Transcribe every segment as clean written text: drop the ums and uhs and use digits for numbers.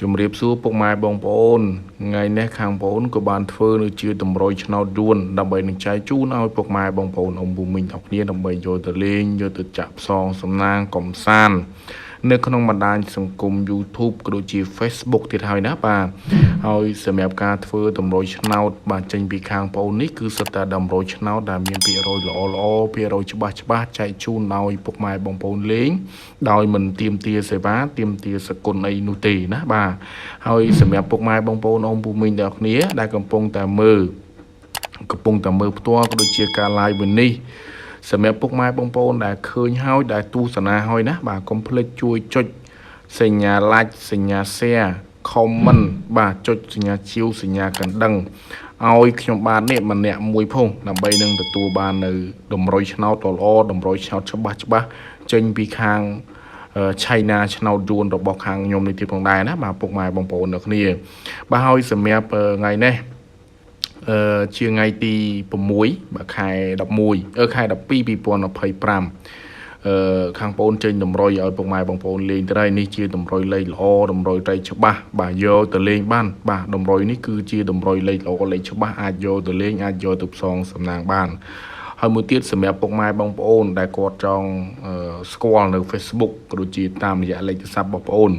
ជំរាបសួរពុកម៉ែបងប្អូនថ្ងៃនេះខាងបងប្អូនក៏បានធ្វើនៅជាតម្រុយឆ្នោតយួនដើម្បីនឹងចែកជូនឲ្យពុកម៉ែបងប្អូនអ៊ំពូមីងទាំងគ្នាដើម្បីយកទៅលេងយកទៅចាក់ផ្សងសំណាងកំសាន្តនៅក្នុងបណ្ដាញសង្គម YouTube ក៏ដូចជា Facebook ទៀតហើយណាបាទហើយសម្រាប់ការធ្វើតម្រុយឆ្នោតបាទចេញពីខាងបងប្អូននេះគឺសិតតែតម្រុយឆ្នោតដែលមានភាគរយល្អភាគរយច្បាស់ចែកជូនឲ្យពុកម៉ែបងប្អូនលេងដោយមិនទាមទារសេវាទាមទារសគុណអីនោះទេណាបាទហើយសម្រាប់ពុកម៉ែបងប្អូនអ៊ំពូមីងទាំងគ្នាដែលកំពុងតែមើលផ្ទាល់ក៏ដូចជាការ live វិញនេះសម្រាប់ពុកម៉ែបងប្អូនដែលឃើញហើយដែលទស្សនាហើយណាបាទកុំភ្លេចជួយចុចសញ្ញា like សញ្ញា share comment បាទចុចសញ្ញាជាវសញ្ញាកណ្ដឹងឲ្យខ្ញុំបាទនេះម្នាក់មួយផងដើម្បីនឹងទទួលបាននៅតម្រុយឆ្នោតល្អតម្រុយឆ្នោតច្បាស់ចេញពីខាងឆៃណាឆ្នោតយួនរបស់ខាងខ្ញុំនេះទៀតផងដែរណាបាទពុកម៉ែបងប្អូនអ្នកគ្នាបាទហើយសម្រាប់ថ្ងៃនេះជាថ្ងៃទី6បាទខែ11ខែ12 2025ខាងបងចេញតម្រុយឲ្យពុកម៉ែបងប្អូនលេងទៅហើយនេះជាតម្រុយលេខល្អតម្រុយត្រីច្បាស់បាទយកទៅលេងបានបាទតម្រុយនេះគឺជាតម្រុយលេខល្អលេខច្បាស់អាចយកទៅលេងអាចយកទៅផ្សងសំណាងបានហើយមួយទៀតសម្រាប់ពុកម៉ែបងប្អូនដែលគាត់ចង់ស្គាល់នៅ Facebook ក៏ដូចជាតាមរយៈលេខទូរស័ព្ទបងប្អូន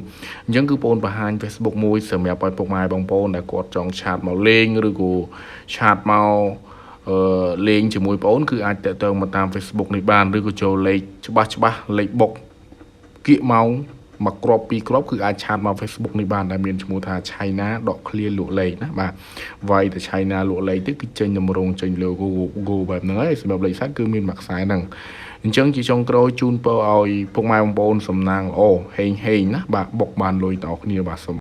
អញ្ចឹងគឺបងប្អូនបង្ហាញ Facebook មួយសម្រាប់ឲ្យពុកម៉ែបងប្អូនដែលគាត់ចង់ឆាតមកលេងឬក៏ឆាតមកលេងជាមួយបងប្អូនគឺអាចតាក់ទងមកតាម Facebook នេះបានឬក៏ចូលលេខច្បាស់លេខបុកគៀកម៉ោងមកគ្រាប់ពីរគ្រាប់គឺអាចឆាតមក Facebook នេះបានដែលមានឈ្មោះថាឆៃណាដកឃ្លាលក់លេខណាបាទវាយតែឆៃណាលក់លេខទៅគឺចេញតម្រងចេញ logo បែបហ្នឹងហើយសម្រាប់លេខសាច់គឺមានមួយខ្សែហ្នឹងអញ្ចឹងជាចុងក្រោយជូនពរឲ្យពុកម៉ែបងប្អូនសំណាងល្អហេងណាបាទបុកបានលុយតគ្នាបាទ